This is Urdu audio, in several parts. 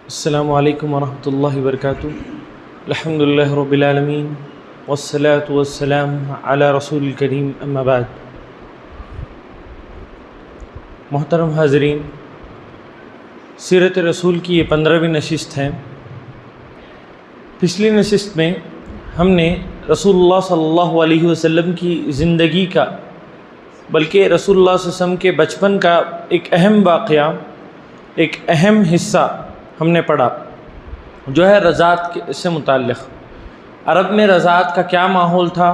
السلام علیکم ورحمۃ اللہ وبرکاتہ۔ الحمد للہ رب العالمین والصلاة والسلام علی رسول الکریم، اما بعد۔ محترم حاضرین، سیرت رسول کی یہ 15ویں نشست ہے۔ پچھلی نشست میں ہم نے رسول اللہ صلی اللہ علیہ وسلم کی زندگی کا، بلکہ رسول اللہ صلی اللہ علیہ وسلم کے بچپن کا ایک اہم واقعہ، ایک اہم حصہ ہم نے پڑھا، جو ہے رضاعت سے متعلق۔ عرب میں رضاعت کا کیا ماحول تھا،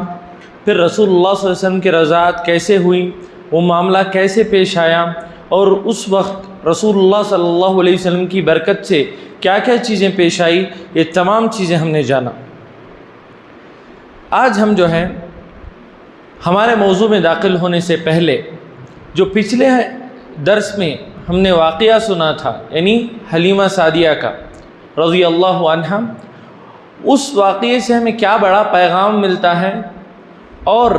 پھر رسول اللہ صلی اللہ علیہ وسلم کی رضاعت کیسے ہوئی، وہ معاملہ کیسے پیش آیا، اور اس وقت رسول اللہ صلی اللہ علیہ وسلم کی برکت سے کیا کیا چیزیں پیش آئی، یہ تمام چیزیں ہم نے جانا۔ آج ہم جو ہے ہمارے موضوع میں داخل ہونے سے پہلے، جو پچھلے درس میں ہم نے واقعہ سنا تھا، یعنی حلیمہ سعدیہ کا رضی اللہ عنہا، اس واقعے سے ہمیں کیا بڑا پیغام ملتا ہے، اور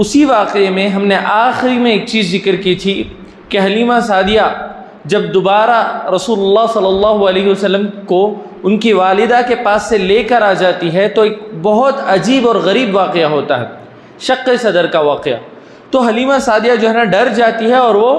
اسی واقعے میں ہم نے آخری میں ایک چیز ذکر کی تھی کہ حلیمہ سعدیہ جب دوبارہ رسول اللہ صلی اللہ علیہ وسلم کو ان کی والدہ کے پاس سے لے کر آ جاتی ہے تو ایک بہت عجیب اور غریب واقعہ ہوتا ہے، شق صدر کا واقعہ۔ تو حلیمہ سعدیہ جو ہے نا ڈر جاتی ہے، اور وہ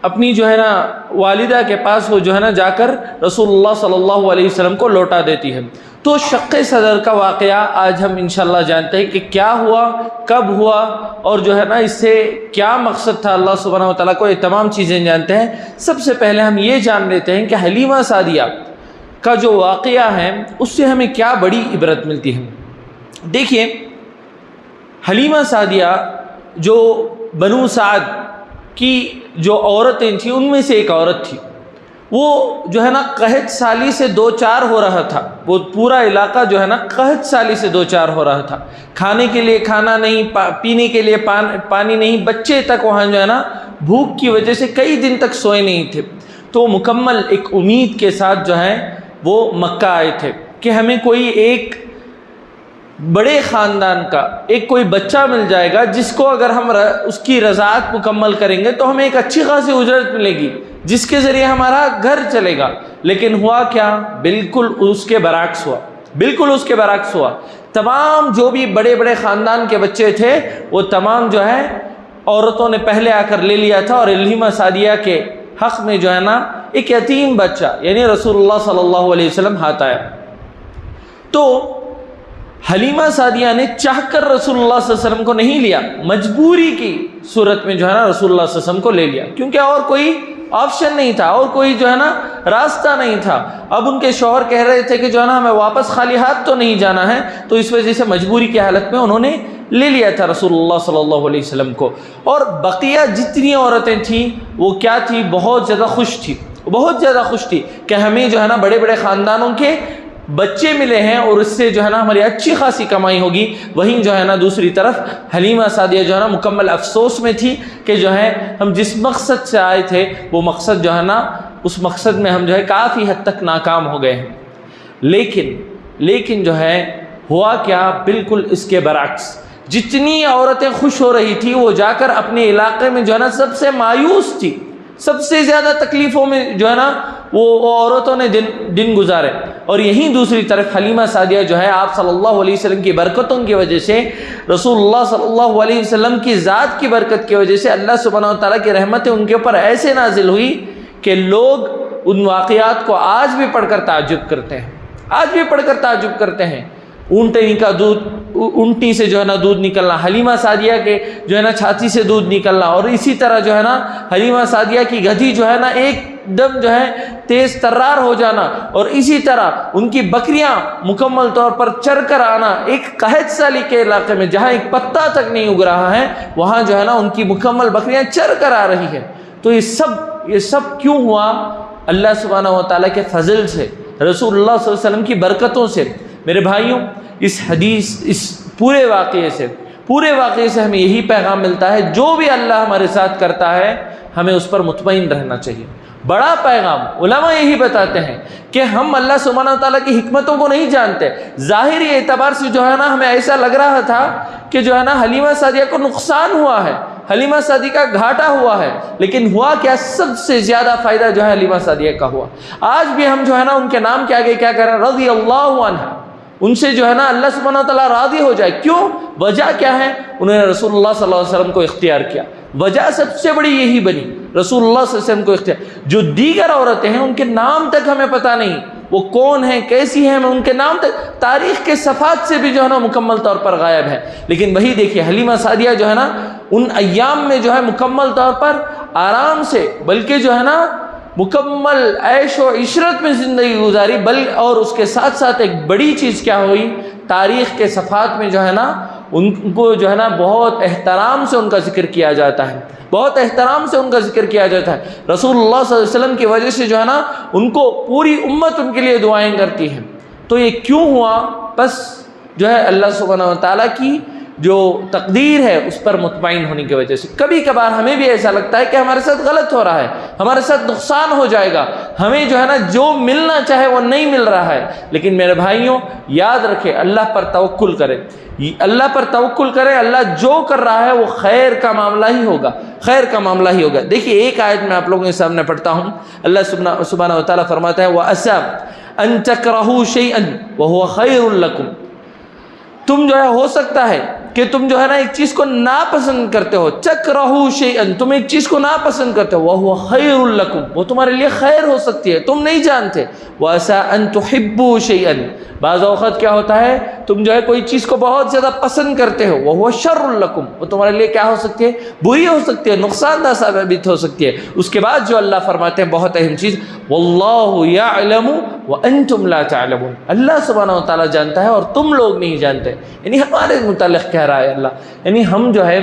اپنی جو ہے نا والدہ کے پاس وہ جو ہے نا جا کر رسول اللہ صلی اللہ علیہ وسلم کو لوٹا دیتی ہے۔ تو شق صدر کا واقعہ آج ہم انشاءاللہ جانتے ہیں کہ کیا ہوا، کب ہوا، اور جو ہے نا اس سے کیا مقصد تھا اللہ سبحانہ وتعالیٰ کو، یہ تمام چیزیں جانتے ہیں۔ سب سے پہلے ہم یہ جان لیتے ہیں کہ حلیمہ سعدیہ کا جو واقعہ ہے اس سے ہمیں کیا بڑی عبرت ملتی ہے۔ دیکھیے، حلیمہ سعدیہ جو بنو سعد کی جو عورتیں تھیں ان میں سے ایک عورت تھی۔ وہ جو ہے نا قحط سالی سے دو چار ہو رہا تھا، وہ پورا علاقہ جو ہے نا قحط سالی سے دو چار ہو رہا تھا، کھانے کے لیے کھانا نہیں، پینے کے لیے پانی نہیں، بچے تک وہاں جو ہے نا بھوک کی وجہ سے کئی دن تک سوئے نہیں تھے۔ تو مکمل ایک امید کے ساتھ جو ہے وہ مکہ آئے تھے کہ ہمیں کوئی ایک بڑے خاندان کا ایک کوئی بچہ مل جائے گا جس کو اگر ہم اس کی رضاعت مکمل کریں گے تو ہمیں ایک اچھی خاصی اجرت ملے گی، جس کے ذریعے ہمارا گھر چلے گا۔ لیکن ہوا کیا؟ بالکل اس کے برعکس ہوا، بالکل اس کے برعکس ہوا۔ تمام جو بھی بڑے بڑے خاندان کے بچے تھے وہ تمام جو ہے عورتوں نے پہلے آ کر لے لیا تھا، اور حلیمہ سعدیہ کے حق میں جو ہے نا ایک یتیم بچہ یعنی رسول اللہ صلی اللہ علیہ وسلم ہاتھ آیا۔ تو حلیمہ سعدیہ نے چاہ کر رسول اللہ صلی اللہ علیہ وسلم کو نہیں لیا، مجبوری کی صورت میں جو ہے نا رسول اللہ صلی اللہ علیہ وسلم کو لے لیا، کیونکہ اور کوئی آپشن نہیں تھا، اور کوئی جو ہے نا راستہ نہیں تھا۔ اب ان کے شوہر کہہ رہے تھے کہ جو ہے نا ہمیں واپس خالی ہاتھ تو نہیں جانا ہے، تو اس وجہ سے مجبوری کی حالت میں انہوں نے لے لیا تھا رسول اللہ صلی اللہ علیہ وسلم کو۔ اور بقیہ جتنی عورتیں تھیں وہ کیا تھی؟ بہت زیادہ خوش تھی، بہت زیادہ خوش تھی کہ ہمیں جو ہے نا بڑے بڑے خاندانوں کے بچے ملے ہیں، اور اس سے جو ہے نا ہماری اچھی خاصی کمائی ہوگی۔ وہیں جو ہے نا دوسری طرف حلیمہ سعدیہ جو ہے نا مکمل افسوس میں تھی کہ جو ہے ہم جس مقصد سے آئے تھے وہ مقصد جو ہے نا اس مقصد میں ہم جو ہے کافی حد تک ناکام ہو گئے ہیں۔ لیکن جو ہے ہوا کیا؟ بالکل اس کے برعکس۔ جتنی عورتیں خوش ہو رہی تھی وہ جا کر اپنے علاقے میں جو ہے نا سب سے مایوس تھی، سب سے زیادہ تکلیفوں میں جو ہے نا وہ عورتوں نے دن گزارے۔ اور یہیں دوسری طرف حلیمہ سعدیہ جو ہے آپ صلی اللہ علیہ وسلم کی برکتوں کی وجہ سے، رسول اللہ صلی اللہ علیہ وسلم کی ذات کی برکت کی وجہ سے اللہ سبحانہ وتعالیٰ کی رحمتیں ان کے اوپر ایسے نازل ہوئی کہ لوگ ان واقعات کو آج بھی پڑھ کر تعجب کرتے ہیں، آج بھی پڑھ کر تعجب کرتے ہیں۔ اونٹی سے جو ہے نا دودھ نکلنا، حلیمہ سعدیہ کے جو ہے نا چھاتی سے دودھ نکلنا، اور اسی طرح جو ہے نا حلیمہ سعدیہ کی گدھی جو ہے نا ایک دم جو ہے تیز ترار ہو جانا، اور اسی طرح ان کی بکریاں مکمل طور پر چر کر آنا۔ ایک قحط سالی کے علاقے میں جہاں ایک پتا تک نہیں اگ رہا ہے وہاں جو ہے نا ان کی مکمل بکریاں چر کر آ رہی ہے۔ تو یہ سب کیوں ہوا؟ اللہ سبحانہ وتعالیٰ کے فضل سے، رسول اللہ صلی اللہ علیہ وسلم کی برکتوں سے۔ میرے بھائیوں، اس پورے واقعے سے ہمیں یہی پیغام ملتا ہے، جو بھی اللہ ہمارے ساتھ کرتا ہے ہمیں اس پر مطمئن رہنا چاہیے۔ بڑا پیغام علماء یہی بتاتے ہیں کہ ہم اللہ سبحانہ وتعالیٰ کی حکمتوں کو نہیں جانتے۔ ظاہری اعتبار سے جو ہے نا ہمیں ایسا لگ رہا تھا کہ جو ہے نا حلیمہ سعدیہ کو نقصان ہوا ہے، حلیمہ سعدیہ کا گھاٹا ہوا ہے، لیکن ہوا کیا؟ سب سے زیادہ فائدہ جو ہے حلیمہ سعدیہ کا ہوا۔ آج بھی ہم جو ہے نا ان کے نام کے آگے کیا کر رہے ہیں؟ رضی اللہ عنہ، ان سے جو ہے نا اللہ سبحانہ وتعالیٰ راضی ہو جائے۔ کیوں؟ وجہ کیا ہے؟ انہوں نے رسول اللہ صلی اللہ علیہ وسلم کو اختیار کیا، وجہ سب سے بڑی یہی بنی، رسول اللہ صلی اللہ علیہ وسلم کو اختیار۔ جو دیگر عورتیں ہیں ان کے نام تک ہمیں پتہ نہیں، وہ کون ہیں، کیسی ہیں، ان کے نام تک تاریخ کے صفحات سے بھی جو ہے نا مکمل طور پر غائب ہے۔ لیکن وہی دیکھیے حلیمہ سعدیہ جو ہے نا ان ایام میں جو ہے مکمل طور پر آرام سے، بلکہ جو ہے نا مکمل عیش و عشرت میں زندگی گزاری، اور اس کے ساتھ ساتھ ایک بڑی چیز کیا ہوئی؟ تاریخ کے صفحات میں جو ہے نا ان کو جو ہے نا بہت احترام سے ان کا ذکر کیا جاتا ہے، بہت احترام سے ان کا ذکر کیا جاتا ہے۔ رسول اللہ صلی اللہ علیہ وسلم کی وجہ سے جو ہے نا ان کو پوری امت ان کے لیے دعائیں کرتی ہے۔ تو یہ کیوں ہوا؟ بس جو ہے اللہ سبحانہ و تعالیٰ کی جو تقدیر ہے اس پر مطمئن ہونے کی وجہ سے۔ کبھی کبھار ہمیں بھی ایسا لگتا ہے کہ ہمارے ساتھ غلط ہو رہا ہے، ہمارے ساتھ نقصان ہو جائے گا، ہمیں جو ہے نا جو ملنا چاہے وہ نہیں مل رہا ہے۔ لیکن میرے بھائیوں یاد رکھیں، اللہ پر توکل کریں، اللہ پر توکل کریں، اللہ جو کر رہا ہے وہ خیر کا معاملہ ہی ہوگا، خیر کا معاملہ ہی ہوگا۔ دیکھیے ایک آیت میں آپ لوگوں کے سامنے پڑھتا ہوں، اللہ سبحانہ و تعالیٰ فرماتا ہے وَأَسَىٰ أَن تَكْرَهُوا شَيْئًا وَهُوَ خَيْرٌ لَكُمْ۔ تم جو ہے ہو سکتا ہے کہ تم جو ہے نا ایک چیز کو ناپسند کرتے ہو، تکرہوا شیئا، تم ایک چیز کو ناپسند کرتے ہو، وَهُوَ خَيْرٌ لَكُمْ، وہ تمہارے لیے خیر ہو سکتی ہے، تم نہیں جانتے۔ وَعَسَىٰ أَن تُحِبُّوا شَيْئًا، بعض اوقات کیا ہوتا ہے تم جو ہے کوئی چیز کو بہت زیادہ پسند کرتے ہو، وَهُوَ شَرٌ لَكُمْ، وہ تمہارے لیے کیا ہو سکتی ہے؟ بری ہو سکتی ہے، نقصان دہ ثابت ہو سکتی ہے۔ اس کے بعد جو اللہ فرماتے ہیں بہت اہم چیز، وَاللَّهُ يَعْلَمُ وَأَنْتُمْ لَا تَعْلَمُونَ، اللہ سبحانہ و تعالیٰ جانتا ہے اور تم لوگ نہیں جانتے۔ یعنی ہمارے متعلق کہہ رہا ہے اللہ، یعنی ہم جو ہے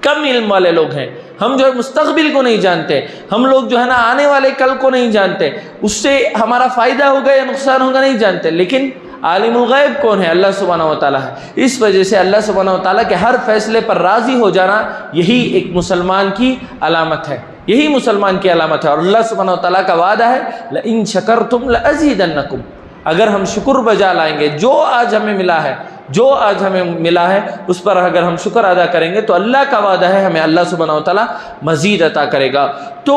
کم علم والے لوگ ہیں، ہم جو ہے مستقبل کو نہیں جانتے، ہم لوگ جو ہے نا آنے والے کل کو نہیں جانتے، اس سے ہمارا فائدہ ہوگا یا نقصان ہوگا نہیں جانتے۔ لیکن عالم الغیب کون ہے؟ اللہ سبحانہ و تعالیٰ ہے۔ اس وجہ سے اللہ سبحانہ و تعالیٰ کے ہر فیصلے پر راضی ہو جانا یہی ایک مسلمان کی علامت ہے، یہی مسلمان کی علامت ہے۔ اور اللہ سبحانہ و تعالیٰ کا وعدہ ہے لَإِن شَكَرْتُمْ لَأَزِيدَنَّكُمْ، اگر ہم شکر بجا لائیں گے، جو آج ہمیں ملا ہے، جو آج ہمیں ملا ہے اس پر اگر ہم شکر ادا کریں گے تو اللہ کا وعدہ ہے ہمیں اللہ سبحانہ و تعالیٰ مزید عطا کرے گا۔ تو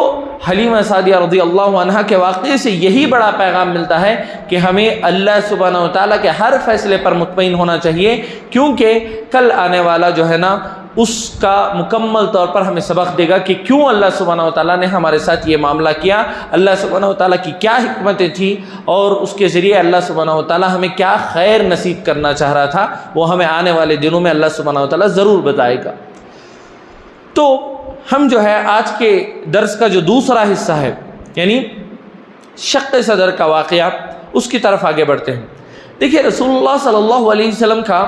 حلیمہ سعدیہ رضی اللہ عنہا کے واقعے سے یہی بڑا پیغام ملتا ہے کہ ہمیں اللہ سبحانہ و تعالیٰ کے ہر فیصلے پر مطمئن ہونا چاہیے، کیونکہ کل آنے والا جو ہے نا اس کا مکمل طور پر ہمیں سبق دے گا کہ کیوں اللہ سبحانہ و تعالیٰ نے ہمارے ساتھ یہ معاملہ کیا، اللہ سبحانہ و تعالیٰ کی کیا حکمتیں تھیں، اور اس کے ذریعے اللہ سبحانہ و تعالیٰ ہمیں کیا خیر نصیب کرنا چاہ رہا تھا، وہ ہمیں آنے والے دنوں میں اللہ سبحانہ و تعالیٰ ضرور بتائے گا۔ تو ہم جو ہے آج کے درس کا جو دوسرا حصہ ہے یعنی شق صدر کا واقعہ، اس کی طرف آگے بڑھتے ہیں۔ دیکھیے رسول اللہ صلی اللہ علیہ وسلم کا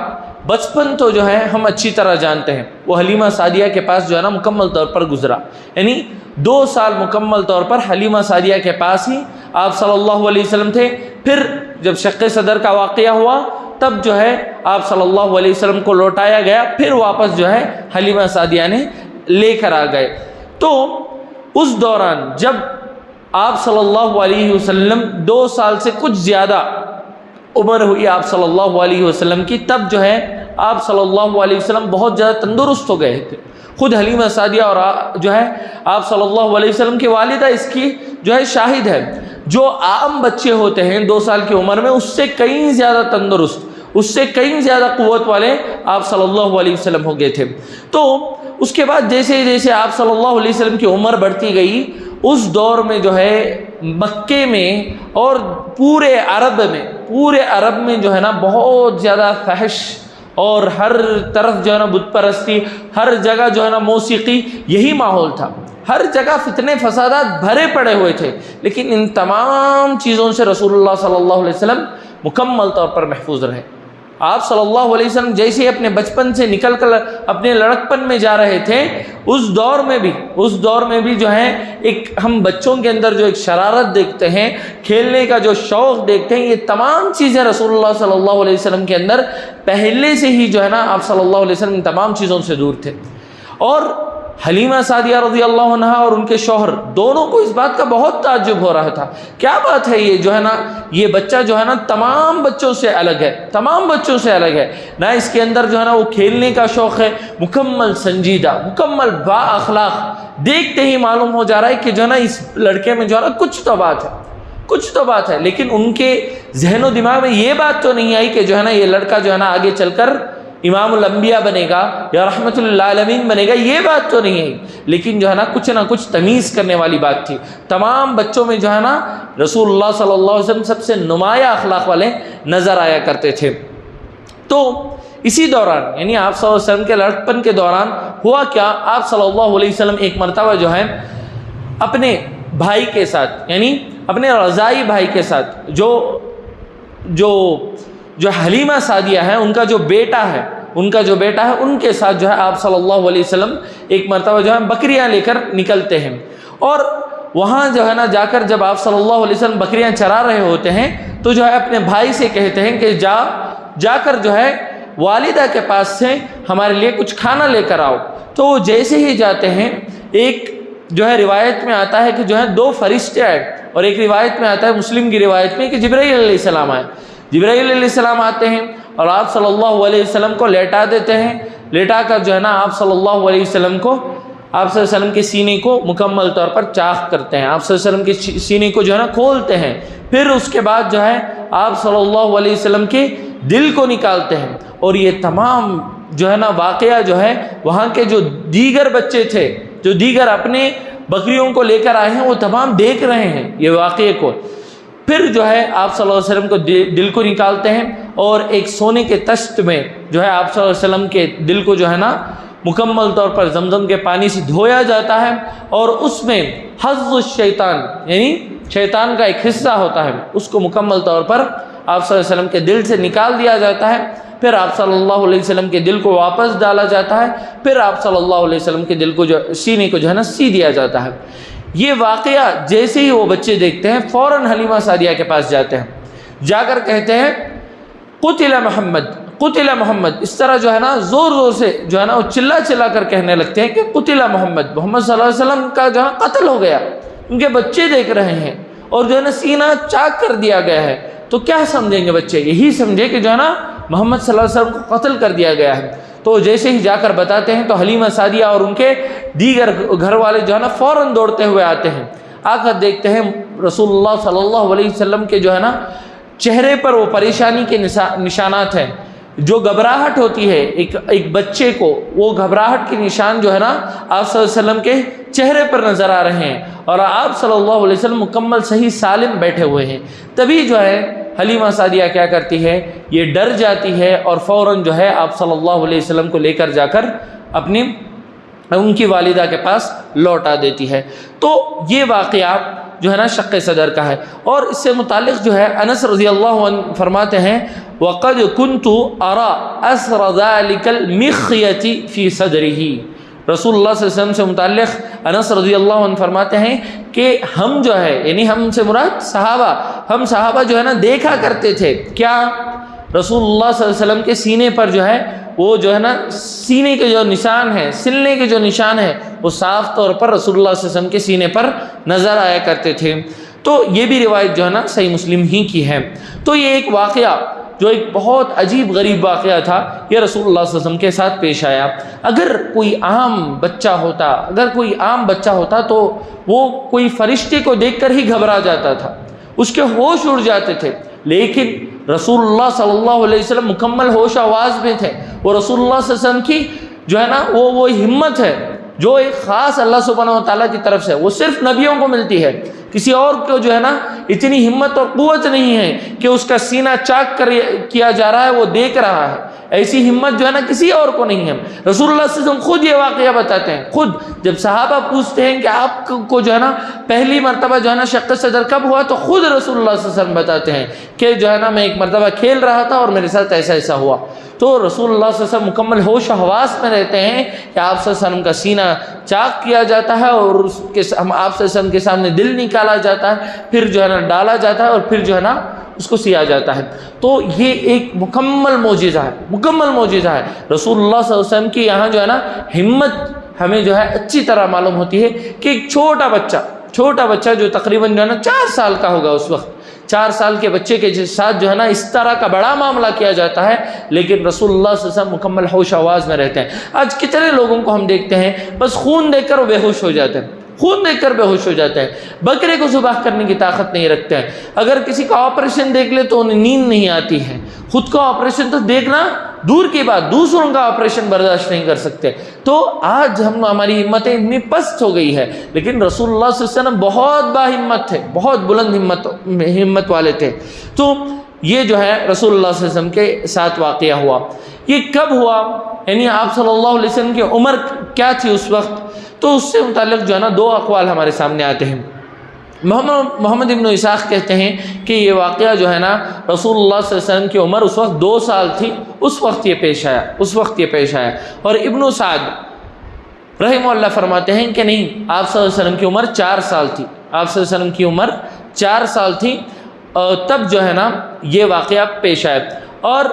بچپن تو جو ہے ہم اچھی طرح جانتے ہیں، وہ حلیمہ سعدیہ کے پاس جو ہے نا مکمل طور پر گزرا، یعنی 2 سال مکمل طور پر حلیمہ سعدیہ کے پاس ہی آپ صلی اللہ علیہ وسلم تھے۔ پھر جب شق صدر کا واقعہ ہوا تب جو ہے آپ صلی اللہ علیہ وسلم کو لوٹایا گیا، پھر واپس جو ہے حلیمہ سعدیہ نے لے کر آ گئے۔ تو اس دوران جب آپ صلی اللہ علیہ وسلم 2 سال سے کچھ زیادہ عمر ہوئی آپ صلی اللہ علیہ وسلم کی، تب جو ہے آپ صلی اللہ علیہ وسلم بہت زیادہ تندرست ہو گئے تھے۔ خود حلیمہ سعدیہ اور جو ہے آپ صلی اللہ علیہ وسلم کی والدہ اس کی جو ہے شاہد ہے، جو عام بچے ہوتے ہیں 2 سال کی عمر میں اس سے کہیں زیادہ تندرست، اس سے کہیں زیادہ قوت والے آپ صلی اللہ علیہ وسلم ہو گئے تھے۔ تو اس کے بعد جیسے جیسے آپ صلی اللہ علیہ وسلم کی عمر بڑھتی گئی، اس دور میں جو ہے مکے میں اور پورے عرب میں جو ہے نا بہت زیادہ فحش اور ہر طرف جو ہے نا بت پرستی، ہر جگہ جو ہے نا موسیقی، یہی ماحول تھا، ہر جگہ فتنے فسادات بھرے پڑے ہوئے تھے۔ لیکن ان تمام چیزوں سے رسول اللہ صلی اللہ علیہ وسلم مکمل طور پر محفوظ رہے۔ آپ صلی اللہ علیہ وسلم جیسے اپنے بچپن سے نکل کر اپنے لڑکپن میں جا رہے تھے، اس دور میں بھی جو ہے ایک ہم بچوں کے اندر جو ایک شرارت دیکھتے ہیں، کھیلنے کا جو شوق دیکھتے ہیں، یہ تمام چیزیں رسول اللہ صلی اللہ علیہ وسلم کے اندر پہلے سے ہی جو ہے نا آپ صلی اللہ علیہ وسلم ان تمام چیزوں سے دور تھے۔ اور حلیمہ سعدیہ رضی اللہ عنہا اور ان کے شوہر دونوں کو اس بات کا بہت تعجب ہو رہا تھا، کیا بات ہے یہ جو ہے نا، یہ بچہ جو ہے نا تمام بچوں سے الگ ہے، تمام بچوں سے الگ ہے، نہ اس کے اندر جو ہے نا وہ کھیلنے کا شوق ہے، مکمل سنجیدہ، مکمل با اخلاق، دیکھتے ہی معلوم ہو جا رہا ہے کہ جو ہے نا اس لڑکے میں جو ہے نا کچھ تو بات ہے، کچھ تو بات ہے، لیکن ان کے ذہن و دماغ میں یہ بات تو نہیں آئی کہ جو ہے نا یہ لڑکا جو ہے نا آگے چل کر امام الانبیاء بنے گا یا رحمت للعالمین بنے گا، یہ بات تو نہیں ہے، لیکن جو ہے نا کچھ تمیز کرنے والی بات تھی۔ تمام بچوں میں جو ہے نا رسول اللہ صلی اللہ علیہ وسلم سب سے نمایاں اخلاق والے نظر آیا کرتے تھے۔ تو اسی دوران یعنی آپ صلی اللہ علیہ وسلم کے لڑکپن کے دوران ہوا کیا، آپ صلی اللہ علیہ وسلم ایک مرتبہ جو ہے اپنے بھائی کے ساتھ یعنی اپنے رضائی بھائی کے ساتھ جو حلیمہ سعدیہ ہے ان کا جو بیٹا ہے ان کے ساتھ جو ہے آپ صلی اللہ علیہ وسلم ایک مرتبہ جو ہے بکریاں لے کر نکلتے ہیں، اور وہاں جو ہے نا جا کر جب آپ صلی اللہ علیہ وسلم بکریاں چرا رہے ہوتے ہیں تو جو ہے اپنے بھائی سے کہتے ہیں کہ جا کر جو ہے والدہ کے پاس سے ہمارے لیے کچھ کھانا لے کر آؤ۔ تو وہ جیسے ہی جاتے ہیں، ایک جو ہے روایت میں آتا ہے کہ جو ہے 2 فرشتے آئے، اور ایک روایت میں آتا ہے مسلم کی روایت میں کہ جبرائیل علیہ السلام آئے، جبرائیل علیہ السلام آتے ہیں اور آپ صلی اللہ علیہ وسلم کو لیٹا دیتے ہیں، لیٹا کر جو ہے نا آپ صلی اللہ علیہ وسلم کے سینے کو مکمل طور پر چاک کرتے ہیں، آپ صلی اللہ علیہ وسلم کے سینے کو جو ہے نا کھولتے ہیں، پھر اس کے بعد جو ہے آپ صلی اللہ علیہ وسلم کے دل کو نکالتے ہیں، اور یہ تمام جو ہے نا واقعہ جو ہے وہاں کے جو دیگر بچے تھے جو دیگر اپنے بکریوں کو لے کر آئے ہیں وہ تمام دیکھ رہے ہیں یہ واقعے کو۔ پھر جو ہے آپ صلی اللہ علیہ وسلم کو دل کو نکالتے ہیں اور ایک سونے کے تشت میں جو ہے آپ صلی اللہ علیہ وسلم کے دل کو جو ہے نا مکمل طور پر زمزم کے پانی سے دھویا جاتا ہے، اور اس میں حظ الشیطان یعنی شیطان کا ایک حصہ ہوتا ہے اس کو مکمل طور پر آپ صلی اللہ علیہ وسلم کے دل سے نکال دیا جاتا ہے، پھر آپ صلی اللہ علیہ وسلم کے دل کو واپس ڈالا جاتا ہے، پھر آپ صلی اللہ علیہ وسلم کے دل کو سینے کو جو ہے نا سی دیا جاتا ہے۔ یہ واقعہ جیسے ہی وہ بچے دیکھتے ہیں فوراً حلیمہ سعدیہ کے پاس جاتے ہیں، جا کر کہتے ہیں قتل محمد قتل محمد، اس طرح جو ہے نا زور سے جو ہے نا وہ چلا کر کہنے لگتے ہیں کہ قتل محمد صلی اللہ علیہ وسلم کا جو ہے قتل ہو گیا، ان کے بچے دیکھ رہے ہیں اور جو ہے نا سینہ چاک کر دیا گیا ہے۔ تو کیا سمجھیں گے بچے؟ یہی سمجھے کہ جو ہے نا محمد صلی اللہ علیہ وسلم کو قتل کر دیا گیا ہے۔ تو جیسے ہی جا کر بتاتے ہیں تو حلیمہ سعدیہ اور ان کے دیگر گھر والے جو ہے نا فوراً دوڑتے ہوئے آتے ہیں، آ کر دیکھتے ہیں رسول اللہ صلی اللہ علیہ وسلم کے جو ہے نا چہرے پر وہ پریشانی کے نشانات ہیں، جو گھبراہٹ ہوتی ہے ایک بچے کو، وہ گھبراہٹ کے نشان جو ہے نا آپ صلی اللہ علیہ وسلم کے چہرے پر نظر آ رہے ہیں، اور آپ صلی اللہ علیہ وسلم مکمل صحیح سالم بیٹھے ہوئے ہیں۔ تبھی جو ہے حلیمہ سعدیہ کیا کرتی ہے، یہ ڈر جاتی ہے اور فوراً جو ہے آپ صلی اللہ علیہ وسلم کو لے کر جا کر ان کی والدہ کے پاس لوٹا دیتی ہے۔ تو یہ واقعہ جو ہے نا شق صدر کا ہے، اور اس سے متعلق جو ہے انس رضی اللہ عنہ فرماتے ہیں وَقَدْ كُنْتُ أَرَى أَثْرَ ذَلِكَ الْمِخْيَةِ فِي صَدْرِهِ، رسول اللہ صلی اللہ علیہ وسلم سے متعلق انس رضی اللہ عنہ فرماتے ہیں کہ ہم جو ہے یعنی ہم سے مراد صحابہ جو ہے نا دیکھا کرتے تھے کیا، رسول اللہ صلی اللہ علیہ وسلم کے سینے پر جو ہے وہ جو ہے نا سینے کے جو نشان ہیں، سلنے کے جو نشان ہیں، وہ صاف طور پر رسول اللہ صلی اللہ علیہ وسلم کے سینے پر نظر آیا کرتے تھے۔ تو یہ بھی روایت جو ہے نا صحیح مسلم ہی کی ہے۔ تو یہ ایک واقعہ جو ایک بہت عجیب غریب واقعہ تھا، یہ رسول اللہ صلی اللہ علیہ وسلم کے ساتھ پیش آیا۔ اگر کوئی عام بچہ ہوتا تو وہ کوئی فرشتے کو دیکھ کر ہی گھبرا جاتا تھا، اس کے ہوش اڑ جاتے تھے، لیکن رسول اللہ صلی اللہ علیہ وسلم مکمل ہوش آواز میں تھے۔ وہ رسول اللہ صلی اللہ علیہ وسلم کی جو ہے نا وہ ہمت ہے جو ایک خاص اللہ سبحانہ و تعالیٰ کی طرف سے، وہ صرف نبیوں کو ملتی ہے، کسی اور کو جو ہے نا اتنی ہمت اور قوت نہیں ہے کہ اس کا سینہ چاک کیا جا رہا ہے وہ دیکھ رہا ہے، ایسی ہمت جو ہے نا کسی اور کو نہیں ہے۔ رسول اللہ صلی اللہ علیہ وسلم خود یہ واقعہ بتاتے ہیں، خود جب صحابہ پوچھتے ہیں کہ آپ کو جو ہے نا پہلی مرتبہ جو ہے نا شق صدر کب ہوا، تو خود رسول اللہ صلی اللہ علیہ وسلم بتاتے ہیں کہ جو ہے نا میں ایک مرتبہ کھیل رہا تھا اور میرے ساتھ ایسا ہوا۔ تو رسول اللہ صلی اللہ علیہ وسلم مکمل ہوش و حواس میں رہتے ہیں کہ آپ صلی اللہ علیہ وسلم کا سینہ چاک کیا جاتا ہے اور آپ صلی اللہ علیہ وسلم کے سامنے دل نکالا جاتا ہے، پھر جو ہے نا ڈالا جاتا ہے اور پھر جو ہے نا اس کو سیا جاتا ہے۔ تو یہ ایک مکمل معجزہ ہے، رسول اللہ صلی اللہ علیہ وسلم کی یہاں جو ہے نا ہمت ہمیں جو ہے اچھی طرح معلوم ہوتی ہے کہ ایک چھوٹا بچہ جو تقریباً جو ہے نا 4 سال کا ہوگا، اس وقت 4 سال کے بچے کے ساتھ جو ہے نا اس طرح کا بڑا معاملہ کیا جاتا ہے، لیکن رسول اللہ صلی اللہ علیہ وسلم مکمل ہوش آواز میں رہتے ہیں۔ آج کتنے لوگوں کو ہم دیکھتے ہیں بس خون دیکھ کر وہ بے ہوش ہو جاتے ہیں، خون دیکھ کر بے ہوش ہو جاتے ہیں، بکرے کو ذبح کرنے کی طاقت نہیں رکھتے ہیں۔ اگر کسی کا آپریشن دیکھ لے تو انہیں نیند نہیں آتی ہے، خود کا آپریشن تو دیکھنا دور کی بات، دوسروں کا آپریشن برداشت نہیں کر سکتے۔ تو آج ہماری ہمتیں اتنی پست ہو گئی ہے، لیکن رسول اللہ صلی اللہ علیہ وسلم بہت باہمت تھے، بہت بلند ہمت والے تھے۔ تو یہ جو ہے رسول اللہ صلی اللہ علیہ وسلم کے ساتھ واقعہ ہوا۔ یہ کب ہوا؟ یعنی آپ صلی اللہ علیہ وسلم کی عمر کیا تھی اس وقت؟ تو اس سے متعلق جو ہے نا 2 اقوال ہمارے سامنے آتے ہیں۔ محمد ابن اسحاق کہتے ہیں کہ یہ واقعہ جو ہے نا رسول اللہ صلی اللہ علیہ وسلم کی عمر اس وقت 2 سال تھی، اس وقت یہ پیش آیا۔ اور ابن سعد رحمہ اللہ فرماتے ہیں کہ نہیں، آپ صلی اللہ علیہ وسلم کی عمر 4 سال تھی، آپ صلی اللہ علیہ وسلم کی عمر 4 سال تھی تب جو ہے نا یہ واقعہ پیش آیا۔ اور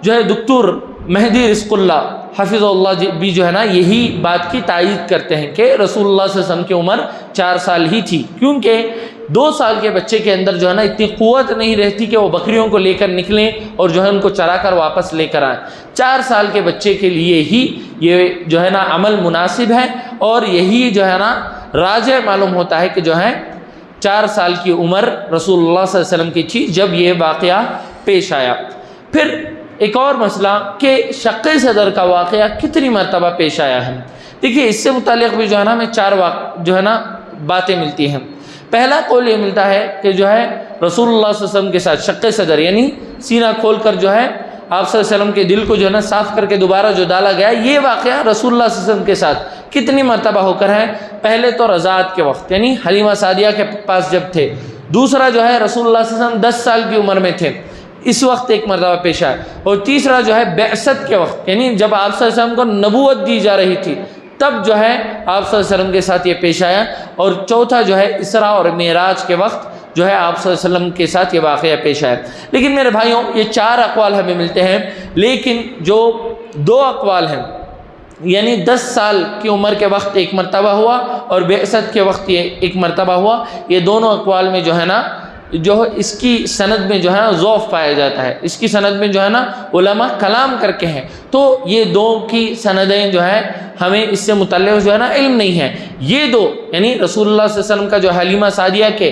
جو ہے دکتور مہدی رزق اللہ حفظ اللہ بھی جو ہے نا یہی بات کی تائید کرتے ہیں کہ رسول اللہ صلی اللہ علیہ وسلم کی عمر 4 سال ہی تھی، کیونکہ 2 سال کے بچے کے اندر جو ہے نا اتنی قوت نہیں رہتی کہ وہ بکریوں کو لے کر نکلیں اور جو ہے ان کو چرا کر واپس لے کر آئیں۔ 4 سال کے بچے کے لیے ہی یہ جو ہے نا عمل مناسب ہے، اور یہی جو ہے نا راجح معلوم ہوتا ہے کہ جو ہے 4 سال کی عمر رسول اللہ صلی اللہ علیہ وسلم کی تھی جب یہ واقعہ پیش آیا۔ پھر ایک اور مسئلہ کہ شق صدر کا واقعہ کتنی مرتبہ پیش آیا ہے۔ دیکھیے اس سے متعلق بھی جو ہے نا ہمیں 4 جو ہے نا باتیں ملتی ہیں۔ پہلا قول یہ ملتا ہے کہ جو ہے رسول اللہ صلی اللہ علیہ وسلم کے ساتھ شق صدر یعنی سینہ کھول کر جو ہے آپ صلی اللہ علیہ وسلم کے دل کو جو ہے نا صاف کر کے دوبارہ جو ڈالا گیا، یہ واقعہ رسول اللہ صلی اللہ علیہ وسلم کے ساتھ کتنی مرتبہ ہو کر ہے۔ پہلے تو رضاعت کے وقت یعنی حلیمہ سعدیہ کے پاس جب تھے، دوسرا جو ہے رسول اللہ صلی اللہ علیہ وسلم 10 سال کی عمر میں تھے، اس وقت ایک مرتبہ پیش آیا، اور تیسرا جو ہے بعثت کے وقت یعنی جب آپ صلی اللہ علیہ وسلم کو نبوت دی جا رہی تھی تب جو ہے آپ صلی اللہ علیہ وسلم کے ساتھ یہ پیش آیا، اور چوتھا جو ہے اسراء اور معراج کے وقت جو ہے آپ صلی اللہ علیہ وسلم کے ساتھ یہ واقعہ پیش آیا۔ لیکن میرے بھائیوں یہ 4 اقوال ہمیں ملتے ہیں، لیکن جو 2 اقوال ہیں یعنی 10 سال کی عمر کے وقت ایک مرتبہ ہوا اور بعثت کے وقت یہ ایک مرتبہ ہوا، یہ دونوں اقوال میں جو ہے نا جو اس کی سند میں جو ہے نا ضعف پایا جاتا ہے، اس کی سند میں جو ہے نا علماء کلام کر کے ہیں، تو یہ 2 کی سندیں جو ہے ہمیں اس سے متعلق جو ہے نا علم نہیں ہے۔ یہ 2 یعنی رسول اللہ صلی اللہ علیہ وسلم کا جو حلیمہ سعدیہ کے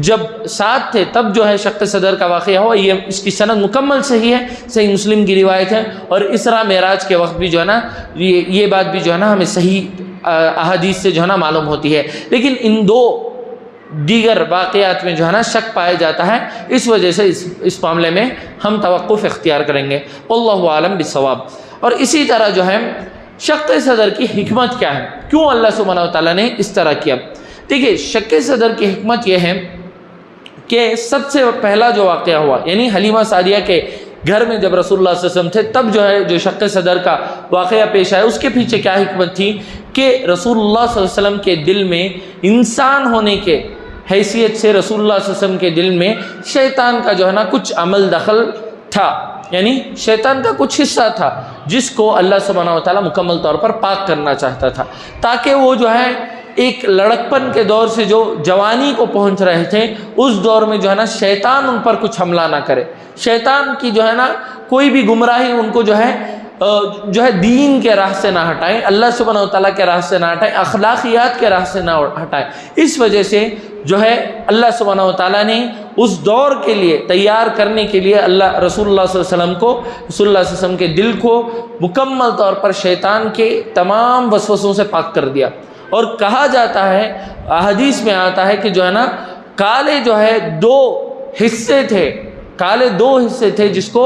جب ساتھ تھے تب جو ہے شق صدر کا واقعہ ہوا، یہ اس کی سند مکمل صحیح ہے، صحیح مسلم کی روایت ہے، اور اسراء معراج کے وقت بھی جو ہے نا یہ بات بھی جو ہے نا ہمیں صحیح احادیث سے جو ہے نا معلوم ہوتی ہے۔ لیکن ان 2 دیگر واقعات میں جو ہے نا شک پایا جاتا ہے، اس وجہ سے اس معاملے میں ہم توقف اختیار کریں گے، واللہ عالم بالصواب۔ اور اسی طرح جو ہے شق صدر کی حکمت کیا ہے، کیوں اللہ سبحانہ وتعالیٰ نے اس طرح کیا؟ دیکھیے شق صدر کی حکمت یہ ہے کہ سب سے پہلا جو واقعہ ہوا یعنی حلیمہ سعدیہ کے گھر میں جب رسول اللہ صلی اللہ علیہ وسلم تھے تب جو ہے جو شق صدر کا واقعہ پیش آیا، اس کے پیچھے کیا حکمت تھی کہ رسول اللہ صلی اللہ علیہ وسلم کے دل میں انسان ہونے کے حیثیت سے رسول اللہ صلی اللہ علیہ وسلم کے دل میں شیطان کا جو ہے نا کچھ عمل دخل تھا، یعنی شیطان کا کچھ حصہ تھا جس کو اللہ سبحانہ وتعالیٰ مکمل طور پر پاک کرنا چاہتا تھا، تاکہ وہ جو ہے ایک لڑکپن کے دور سے جو جوانی کو پہنچ رہے تھے اس دور میں جو ہے نا شیطان ان پر کچھ حملہ نہ کرے، شیطان کی جو ہے نا کوئی بھی گمراہی ان کو جو ہے دین کے راہ سے نہ ہٹائیں، اللہ سبحانہ وتعالیٰ کے راہ سے نہ ہٹائیں، اخلاقیات کے راہ سے نہ ہٹائیں۔ اس وجہ سے جو ہے اللہ سبحانہ وتعالیٰ نے اس دور کے لیے تیار کرنے کے لیے رسول اللہ صلی اللہ علیہ وسلم کے دل کو مکمل طور پر شیطان کے تمام وسوسوں سے پاک کر دیا۔ اور کہا جاتا ہے، احادیث میں آتا ہے کہ جو ہے نا کالے جو ہے 2 حصے تھے جس کو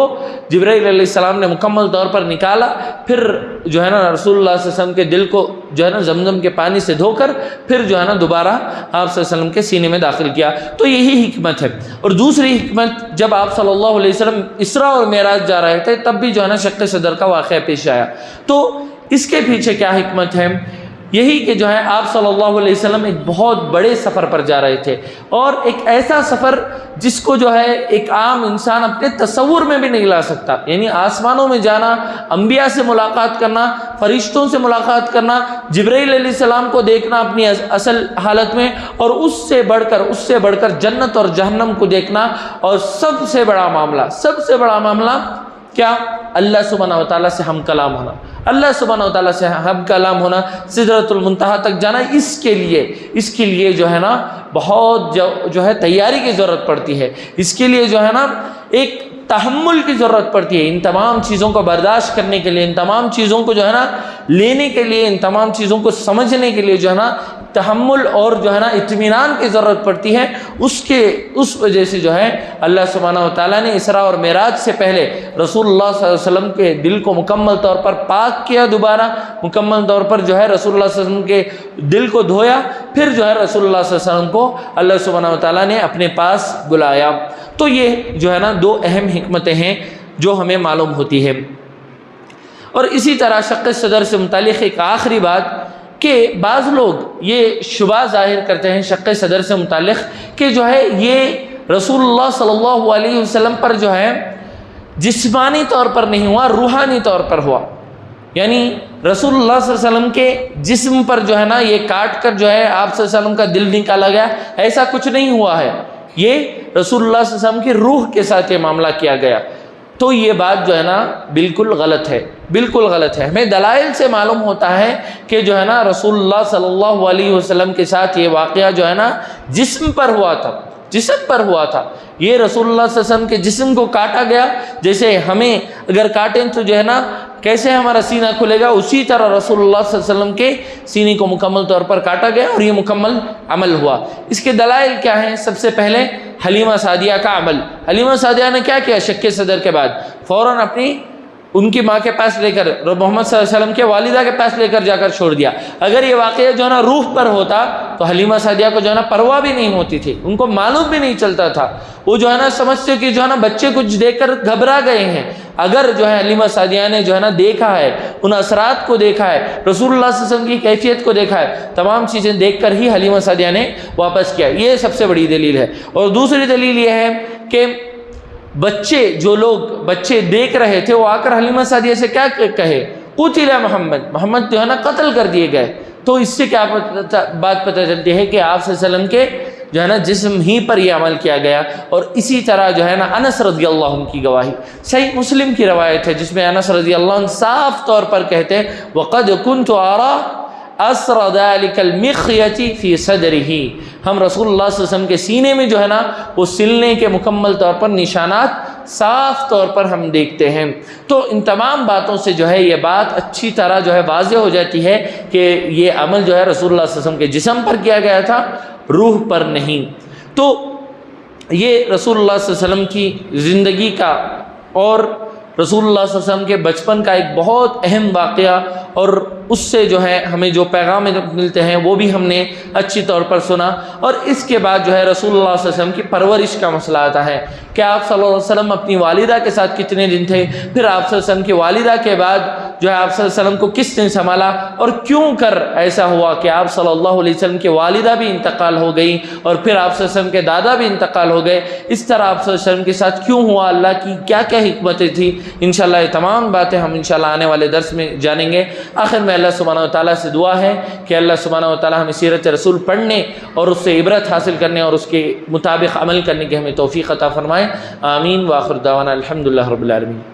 جبرائیل علیہ السلام نے مکمل طور پر نکالا، پھر جو ہے نا رسول اللہ صلی اللہ علیہ وسلم کے دل کو جو ہے نا زمزم کے پانی سے دھو کر پھر جو ہے نا دوبارہ آپ صلی اللہ علیہ وسلم کے سینے میں داخل کیا، تو یہی حکمت ہے۔ اور دوسری حکمت جب آپ صلی اللہ علیہ وسلم اسراء اور معراج جا رہے تھے تب بھی جو ہے نا شق صدر کا واقعہ پیش آیا، تو اس کے پیچھے کیا حکمت ہے یہی کہ جو ہے آپ صلی اللہ علیہ وسلم ایک بہت بڑے سفر پر جا رہے تھے، اور ایک ایسا سفر جس کو جو ہے ایک عام انسان اپنے تصور میں بھی نہیں لا سکتا، یعنی آسمانوں میں جانا، انبیاء سے ملاقات کرنا، فرشتوں سے ملاقات کرنا، جبرائیل علیہ السلام کو دیکھنا اپنی اصل حالت میں، اور اس سے بڑھ کر جنت اور جہنم کو دیکھنا، اور سب سے بڑا معاملہ کیا؟ اللہ سبحانہ و تعالیٰ سے ہم کلام ہونا، اللہ سبحانہ و تعالیٰ سے ہم کلام ہونا، سدرۃ المنتہا تک جانا۔ اس کے لیے جو ہے نا بہت جو ہے تیاری کی ضرورت پڑتی ہے، اس کے لیے جو ہے نا ایک تحمل کی ضرورت پڑتی ہے، ان تمام چیزوں کو برداشت کرنے کے لیے، ان تمام چیزوں کو جو ہے نا لینے کے لیے، ان تمام چیزوں کو سمجھنے کے لیے جو ہے نا تحمل اور جو ہے نا اطمینان کی ضرورت پڑتی ہے۔ اس وجہ سے جو ہے اللہ سبحانہ و تعالیٰ نے اسراء اور معراج سے پہلے رسول اللہ صلی اللہ علیہ وسلم کے دل کو مکمل طور پر پاک کیا، دوبارہ مکمل طور پر جو ہے رسول اللہ صلی اللہ علیہ وسلم کے دل کو دھویا، پھر جو ہے رسول اللہ صلی اللہ علیہ وسلم کو اللہ سبحانہ و تعالیٰ نے اپنے پاس بلایا۔ تو یہ جو ہے نا دو اہم حکمتیں ہیں جو ہمیں معلوم ہوتی ہے۔ اور اسی طرح شق صدر سے متعلق ایک آخری بات کہ بعض لوگ یہ شبہ ظاہر کرتے ہیں شق صدر سے متعلق کہ جو ہے یہ رسول اللہ صلی اللہ علیہ وسلم پر جو ہے جسمانی طور پر نہیں ہوا، روحانی طور پر ہوا، یعنی رسول اللہ صلی اللہ علیہ وسلم کے جسم پر جو ہے نا یہ کاٹ کر جو ہے آپ صلی اللہ علیہ وسلم کا دل نکالا گیا، ایسا کچھ نہیں ہوا ہے، یہ رسول اللہ صلی اللہ علیہ وسلم کی روح کے ساتھ یہ معاملہ کیا گیا۔ تو یہ بات جو ہے نا بالکل غلط ہے، بالکل غلط ہے۔ ہمیں دلائل سے معلوم ہوتا ہے کہ جو ہے نا رسول اللہ صلی اللہ علیہ وسلم کے ساتھ یہ واقعہ جو ہے نا جسم پر ہوا تھا، یہ رسول اللہ صلی اللہ علیہ وسلم کے جسم کو کاٹا گیا۔ جیسے ہمیں اگر کاٹیں تو جو ہے نا کیسے ہمارا سینہ کھلے گا، اسی طرح رسول اللہ صلی اللہ علیہ وسلم کے سینے کو مکمل طور پر کاٹا گیا اور یہ مکمل عمل ہوا۔ اس کے دلائل کیا ہیں؟ سب سے پہلے حلیمہ سعدیہ کا عمل۔ حلیمہ سعدیہ نے کیا کیا؟ شق صدر کے بعد فوراً ان کی ماں کے پاس لے کر محمد صلی اللہ علیہ وسلم کے والدہ کے پاس لے کر جا کر چھوڑ دیا۔ اگر یہ واقعہ جو ہے نا روح پر ہوتا تو حلیمہ سعدیہ کو جو ہے نا پرواہ بھی نہیں ہوتی تھی، ان کو معلوم بھی نہیں چلتا تھا، وہ جو ہے نا سمجھتے کہ جو ہے نا بچے کچھ دیکھ کر گھبرا گئے ہیں۔ اگر جو ہے حلیمہ سعدیہ نے جو ہے نا دیکھا ہے، ان اثرات کو دیکھا ہے، رسول اللہ صلی اللہ علیہ وسلم کی کیفیت کو دیکھا ہے، تمام چیزیں دیکھ کر ہی حلیمہ سعدیہ نے واپس کیا، یہ سب سے بڑی دلیل ہے۔ اور دوسری دلیل یہ ہے کہ بچے دیکھ رہے تھے، وہ آ کر حلیمہ سعدیہ سے کیا کہے؟ قتل محمد جو ہے نا قتل کر دیے گئے۔ تو اس سے کیا بات پتہ چلتی ہے کہ آپ صلی اللہ علیہ وسلم کے جو ہے نا جسم ہی پر یہ عمل کیا گیا۔ اور اسی طرح جو ہے نا انس رضی اللہ عنہ کی گواہی، صحیح مسلم کی روایت ہے جس میں انس رضی اللہ عنہ صاف طور پر کہتے ہیں وَقَدْ كُنْتُ أَرَى أَثْرَ ذَلِكَ الْمِخْيَةِ فِي صَدْرِهِ، ہم رسول اللہ صلی اللہ علیہ وسلم کے سینے میں جو ہے نا وہ سلنے کے مکمل طور پر نشانات صاف طور پر ہم دیکھتے ہیں۔ تو ان تمام باتوں سے جو ہے یہ بات اچھی طرح جو ہے واضح ہو جاتی ہے کہ یہ عمل جو ہے رسول اللہ صلی اللہ علیہ وسلم کے جسم پر کیا گیا تھا، روح پر نہیں۔ تو یہ رسول اللہ صلی اللہ علیہ وسلم کی زندگی کا اور رسول اللہ صلی اللہ علیہ وسلم کے بچپن کا ایک بہت اہم واقعہ، اور اس سے جو ہے ہمیں جو پیغام ملتے ہیں وہ بھی ہم نے اچھی طور پر سنا۔ اور اس کے بعد جو ہے رسول اللہ صلی اللہ علیہ وسلم کی پرورش کا مسئلہ آتا ہے کہ آپ صلی اللہ علیہ وسلم اپنی والدہ کے ساتھ کتنے دن تھے، پھر آپ صلی اللہ علیہ وسلم کی والدہ کے بعد جو ہے آپ صلی اللہ علیہ وسلم کو کس نے سنبھالا، اور کیوں کر ایسا ہوا کہ آپ صلی اللہ علیہ وسلم کی والدہ بھی انتقال ہو گئی اور پھر آپ صلی اللہ علیہ وسلم کے دادا بھی انتقال ہو گئے، اس طرح آپ صلی اللہ علیہ وسلم کے ساتھ کیوں ہوا، اللہ کی کیا کیا حکمتیں تھیں۔ انشاءاللہ یہ تمام باتیں ہم انشاءاللہ آنے والے درس میں جانیں گے۔ آخر میں اللہ سبحانہ و تعالیٰ سے دعا ہے کہ اللہ سبحانہ و تعالیٰ ہمیں سیرت رسول پڑھنے اور اس سے عبرت حاصل کرنے اور اس کے مطابق عمل کرنے کی ہمیں توفیق عطا فرمائے۔ آمین۔ وآخر دعوانا الحمدللہ رب العالمین۔